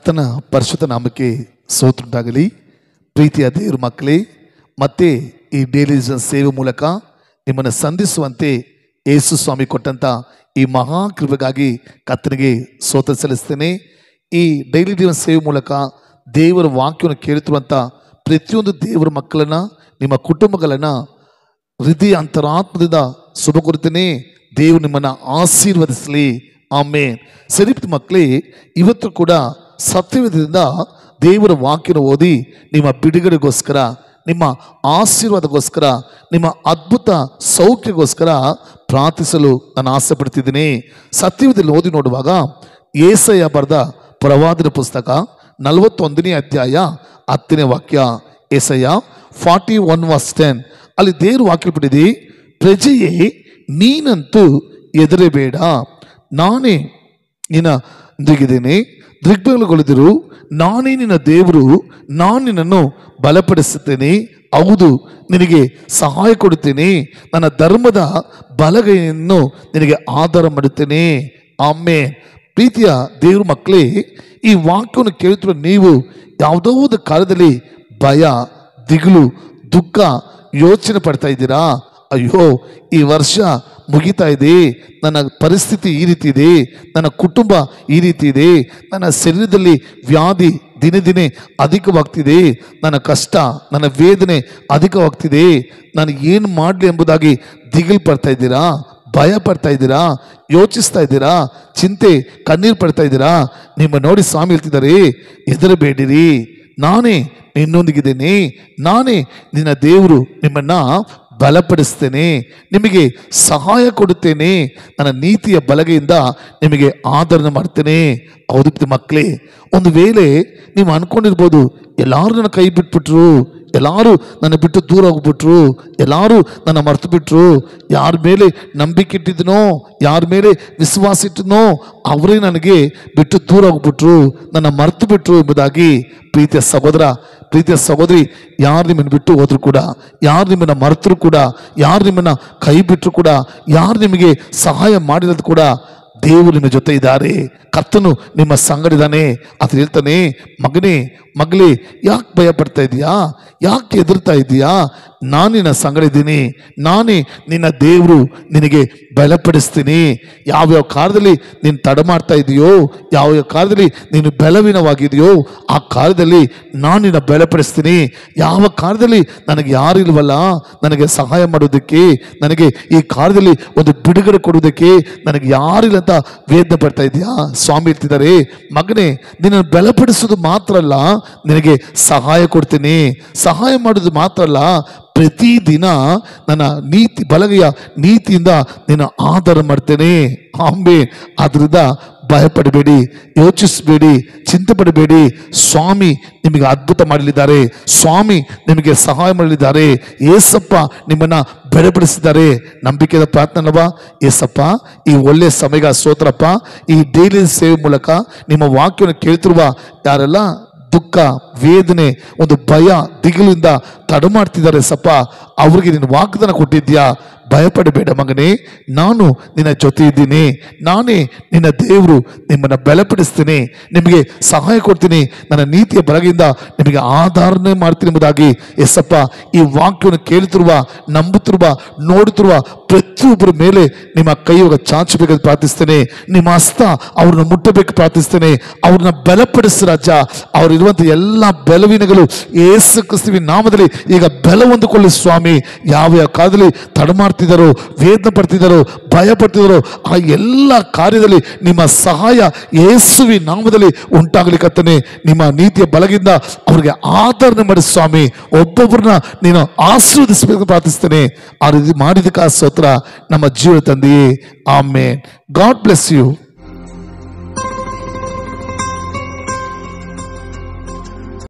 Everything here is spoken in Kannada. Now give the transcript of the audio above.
ಕರ್ತನ ಪರಿಶುದ್ಧ ನಾಮಕ್ಕೆ ಸ್ತೋತ್ರವಾಗಲಿ. ಪ್ರೀತಿಯ ದೇವರ ಮಕ್ಕಳೇ, ಮತ್ತೆ ಈ ಡೈಲಿ ಸೇವೆ ಮೂಲಕ ನಿಮ್ಮನ್ನು ಸಂಧಿಸುವಂತೆ ಯೇಸು ಸ್ವಾಮಿ ಕೊಟ್ಟಂತ ಈ ಮಹಾಕೃಪೆಗಾಗಿ ಕರ್ತನಿಗೆ ಸ್ತೋತ್ರ ಸಲ್ಲಿಸ್ತೇನೆ. ಈ ಡೈಲಿ ಸೇವೆ ಮೂಲಕ ದೇವರ ವಾಕ್ಯವನ್ನು ಕೇಳುತ್ತಿರುವಂಥ ಪ್ರತಿಯೊಂದು ದೇವರ ಮಕ್ಕಳನ್ನ, ನಿಮ್ಮ ಕುಟುಂಬಗಳನ್ನ ಹೃದಯ ಅಂತರಾತ್ಮದಿಂದ ಶುಭ ಕೊಡ್ತೇನೆ. ದೇವರು ನಿಮ್ಮನ್ನು ಆಶೀರ್ವದಿಸಲಿ. ಆಮೇನ್. ಸರಿ ಮಕ್ಕಳೇ, ಇವತ್ತು ಕೂಡ ಸತ್ಯವೇದದಿಂದ ದೇವರ ವಾಕ್ಯನ ಓದಿ ನಿಮ್ಮ ಬಿಡುಗಡೆಗೋಸ್ಕರ, ನಿಮ್ಮ ಆಶೀರ್ವಾದಗೋಸ್ಕರ, ನಿಮ್ಮ ಅದ್ಭುತ ಸೌಖ್ಯಗೋಸ್ಕರ ಪ್ರಾರ್ಥಿಸಲು ನಾನು ಆಸೆ ಪಡ್ತಿದ್ದೀನಿ. ಸತ್ಯವೇದದಲ್ಲಿ ಓದಿ ನೋಡುವಾಗ ಯೆಶಾಯ ಬರೆದ ಪ್ರವಾದನ ಪುಸ್ತಕ 41ನೇ ಅಧ್ಯಾಯ 10ನೇ ವಾಕ್ಯ, ಯೆಶಾಯ 41:10. ಅಲ್ಲಿ ದೇವರ ವಾಕ್ಯ ಬಿಟ್ಟಿದೆ, ಪ್ರಜೆಯೇ ನೀನಂತೂ ಹೆದರಬೇಡ, ನಾನೇ ನಿನ್ನೊಂದಿಗಿದ್ದೇನೆ, ದಿಗ್ಭ್ರಮೆಗೊಳ್ಳದಿರು, ನಾನೇ ನಿನ್ನ ದೇವರು, ನಾನು ನಿನ್ನನ್ನು ಬಲಪಡಿಸುತ್ತೇನೆ, ಹೌದು ನಿನಗೆ ಸಹಾಯ ಕೊಡುತ್ತೇನೆ, ನನ್ನ ಧರ್ಮದ ಬಲಗೈಯನ್ನು ನಿನಗೆ ಆಧಾರ ಮಾಡುತ್ತೇನೆ. ಆಮೇನ್. ಪ್ರೀತಿಯ ದೇವ್ರ ಮಕ್ಕಳೇ, ಈ ವಾಕ್ಯವನ್ನು ಕೇಳುತ್ತಿರುವ ನೀವು ಯಾವುದೋ ಒಂದು ಕಾಲದಲ್ಲಿ ಭಯ, ದಿಗಿಲು, ದುಃಖ, ಯೋಚನೆ ಪಡ್ತಾ ಇದ್ದೀರಾ? ಅಯ್ಯೋ, ಈ ವರ್ಷ ಮುಗಿತಾ ಇದೆ, ನನ್ನ ಪರಿಸ್ಥಿತಿ ಈ ರೀತಿ ಇದೆ, ನನ್ನ ಕುಟುಂಬ ಈ ರೀತಿ ಇದೆ, ನನ್ನ ಶರೀರದಲ್ಲಿ ವ್ಯಾಧಿ ದಿನೇ ದಿನೇ ಅಧಿಕವಾಗ್ತಿದೆ, ನನ್ನ ಕಷ್ಟ, ನನ್ನ ವೇದನೆ ಅಧಿಕವಾಗ್ತಿದೆ, ನಾನು ಏನು ಮಾಡಲಿ ಎಂಬುದಾಗಿ ದಿಗಿಲು ಪಡ್ತಾ ಇದ್ದೀರಾ? ಭಯ ಪಡ್ತಾ ಇದ್ದೀರಾ? ಯೋಚಿಸ್ತಾ ಇದ್ದೀರಾ? ಚಿಂತೆ, ಕಣ್ಣೀರು ಪಡ್ತಾ ಇದ್ದೀರಾ? ನಿಮ್ಮ ನೋಡಿ ಸ್ವಾಮಿ ಹೇಳ್ತಿದ್ದಾರೆ, ಹೆದರಬೇಡಿರಿ, ನಾನೇ ನಿನ್ನೊಂದಿಗಿದ್ದೇನೆ, ನಾನೇ ನಿನ್ನ ದೇವರು, ನಿಮ್ಮನ್ನ ಬಲಪಡಿಸ್ತೇನೆ, ನಿಮಗೆ ಸಹಾಯ ಕೊಡುತ್ತೇನೆ, ನನ್ನ ನೀತಿಯ ಬಲಗೈಯಿಂದ ನಿಮಗೆ ಆದರಣೆ ಮಾಡ್ತೇನೆ. ಹೌದು ಮಕ್ಕಳೇ, ಒಂದು ವೇಳೆ ನೀವು ಅನ್ಕೊಂಡಿರ್ಬೋದು, ಎಲ್ಲರೂ ನನ್ನ ಕೈ ಬಿಟ್ಬಿಟ್ರು, ಎಲ್ಲರೂ ನನ್ನ ಬಿಟ್ಟು ದೂರ ಹೋಗ್ಬಿಟ್ರು, ಎಲ್ಲರೂ ನನ್ನ ಮರೆತು ಬಿಟ್ರು, ಯಾರ ಮೇಲೆ ನಂಬಿಕೆ ಇಟ್ಟಿದ್ನೋ, ಯಾರ ಮೇಲೆ ವಿಶ್ವಾಸ ಇಟ್ಟನೋ ಅವರೇ ನನಗೆ ಬಿಟ್ಟು ದೂರ ಹೋಗ್ಬಿಟ್ರು, ನನ್ನ ಮರೆತು ಬಿಟ್ರು ಎಂಬುದಾಗಿ. ಪ್ರೀತಿಯ ಸಹೋದರ, ಪ್ರೀತಿಯ ಸಹೋದರಿ, ಯಾರು ನಿಮ್ಮನ್ನು ಬಿಟ್ಟು ಹೋದ್ರು ಕೂಡ, ಯಾರು ನಿಮ್ಮನ್ನು ಮರೆತರು ಕೂಡ, ಯಾರು ನಿಮ್ಮನ್ನು ಕೈ ಬಿಟ್ಟರು ಕೂಡ, ಯಾರು ನಿಮಗೆ ಸಹಾಯ ಮಾಡಿರೋದು ಕೂಡ, ದೇವರು ನಿಮ್ಮ ಜೊತೆ ಇದ್ದಾರೆ, ಕರ್ತನು ನಿಮ್ಮ ಸಂಗಡಿದಾನೆ. ಅದು ಹೇಳ್ತಾನೆ, ಮಗನೇ, ಮಗಳೇ, ಯಾಕೆ ಭಯ ಪಡ್ತಾ ಇದೀಯಾ? ಯಾಕೆ ಹೆದರ್ತಾ ಇದೀಯಾ? ನಾನು ನಿನ್ನ ಸಂಗಡಿದ್ದೀನಿ, ನಾನೇ ನಿನ್ನ ದೇವರು, ನಿನಗೆ ಬಲಪಡಿಸ್ತೀನಿ. ಯಾವ್ಯಾವ ಕಾಲದಲ್ಲಿ ನೀನು ತಡ ಮಾಡ್ತಾ ಇದೆಯೋ, ಯಾವ್ಯಾವ ಕಾಲದಲ್ಲಿ ನೀನು ಬಲವೀನವಾಗಿದೆಯೋ, ಆ ಕಾಲದಲ್ಲಿ ನಾನು ನಿನ್ನ ಬಲಪಡಿಸ್ತೀನಿ. ಯಾವ ಕಾಲದಲ್ಲಿ ನನಗೆ ಯಾರಿಲ್ವಲ್ಲ ನನಗೆ ಸಹಾಯ ಮಾಡೋದಕ್ಕೆ, ನನಗೆ ಈ ಕಾಲದಲ್ಲಿ ಒಂದು ಬಿಡುಗಡೆ ಕೊಡೋದಕ್ಕೆ ನನಗೆ ಯಾರಿಲ್ಲ ಅಂತ ವೇದನೆ ಪಡ್ತಾ ಇದೆಯಾ? ಸ್ವಾಮಿ ಹೇಳ್ತಿದ್ದಾರೆ, ಮಗನೇ, ನಿನ್ನನ್ನು ಬಲಪಡಿಸೋದು ಮಾತ್ರ ಅಲ್ಲ, ನಿನಗೆ ಸಹಾಯ ಕೊಡ್ತೀನಿ. ಸಹಾಯ ಮಾಡೋದು ಮಾತ್ರ ಅಲ್ಲ, ಪ್ರತಿದಿನ ನನ್ನ ನೀತಿ ಬಲಗೈಯ ನೀತಿಯಿಂದ ನಿನ್ನ ಆಧಾರ ಮಾಡ್ತೇನೆ. ಆಂಬೆ. ಆದ್ರಿಂದ ಭಯಪಡಬೇಡಿ, ಯೋಚಿಸಬೇಡಿ, ಚಿಂತೆ ಪಡಬೇಡಿ. ಸ್ವಾಮಿ ನಿಮಗೆ ಅದ್ಭುತ ಮಾಡಲಿದ್ದಾರೆ, ಸ್ವಾಮಿ ನಿಮಗೆ ಸಹಾಯ ಮಾಡಲಿದ್ದಾರೆ, ಏಸಪ್ಪ ನಿಮ್ಮನ್ನ ಬಲಪಡಿಸಿದ್ದಾರೆ. ನಂಬಿಕೆಯ ಪ್ರಾರ್ಥನವಾ, ಏಸಪ್ಪ ಈ ಒಳ್ಳೆಯ ಸಮಯ ಸ್ತೋತ್ರಪ್ಪ, ಈ ಡೈಲಿ ಸೇವೆ ಮೂಲಕ ನಿಮ್ಮ ವಾಕ್ಯವನ್ನು ಕೇಳ್ತಿರುವ ಯಾರೆಲ್ಲ ದುಃಖ, ವೇದನೆ, ಒಂದು ಭಯ, ದಿಗಿಲಿಂದ ತಡ ಮಾಡ್ತಿದ್ದಾರೆ ಸಪ್ಪ, ಅವ್ರಿಗೆ ನೀನು ವಾಗ್ದಾನ ಕೊಟ್ಟಿದ್ಯಾ, ಭಯಪಡಬೇಡ ಮಗನೇ, ನಾನು ನಿನ್ನ ಜೊತೆ ಇದ್ದೀನಿ, ನಾನೇ ನಿನ್ನ ದೇವರು, ನಿಮ್ಮನ್ನು ಬಲಪಡಿಸ್ತೀನಿ, ನಿಮಗೆ ಸಹಾಯ ಕೊಡ್ತೀನಿ, ನನ್ನ ನೀತಿಯ ಬಲಗಿಂದ ನಿಮಗೆ ಆಧಾರಣೆ ಮಾಡ್ತೀನಿ ಎಂಬುದಾಗಿ. ಎಸ್ಸಪ್ಪ, ಈ ವಾಕ್ಯವನ್ನು ಕೇಳುತ್ತಿರುವ, ನಂಬುತ್ತಿರುವ, ನೋಡುತ್ತಿರುವ ಪ್ರತಿಯೊಬ್ಬರ ಮೇಲೆ ನಿಮ್ಮ ಕೈಯೋಗ ಚಾಚಬೇಕು ಪ್ರಾರ್ಥಿಸ್ತೇನೆ. ನಿಮ್ಮ ಹಸ್ತ ಅವ್ರನ್ನ ಮುಟ್ಟಬೇಕು ಪ್ರಾರ್ಥಿಸ್ತೇನೆ. ಅವ್ರನ್ನ ಬಲಪಡಿಸಿ ರಾಜ. ಅವರಿರುವಂಥ ಎಲ್ಲ ಬಲವೀನಗಳು ಯೇಸು ಕ್ರಿಸ್ತುವಿನ ನಾಮದಲ್ಲಿ ಈಗ ಬಲ ಹೊಂದಿಕೊಳ್ಳಿ ಸ್ವಾಮಿ. ಯಾವ ಕಾಲದಲ್ಲಿ ತಡ ಮಾಡ್ತಿದ್ದಾರೋ, ವೇದನೆ ಪಡ್ತಿದ್ದಾರೋ, ಭಯ ಪಡ್ತಿದ್ದಾರೋ, ಆ ಎಲ್ಲ ಕಾರ್ಯದಲ್ಲಿ ನಿಮ್ಮ ಸಹಾಯ ಯೇಸುವಿನ ನಾಮದಲ್ಲಿ ಉಂಟಾಗಲಿಕ್ಕತ್ತನೆ. ನಿಮ್ಮ ನೀತಿಯ ಬಲಗಿಂದ ಅವ್ರಿಗೆ ಆಧರಣೆ ಮಾಡಿ ಸ್ವಾಮಿ. ಒಬ್ಬೊಬ್ಬರನ್ನ ನೀನು ಆಶೀರ್ವದಿಸಬೇಕು ಪ್ರಾರ್ಥಿಸ್ತೇನೆ. ಆ ರೀತಿ ಮಾಡಿದಕ್ಕೆ ಸ್ತೋತ್ರ ನಮ್ಮ ಜೀವ ತಂದೆಯೇ. ಆಮೇನ್. God bless you.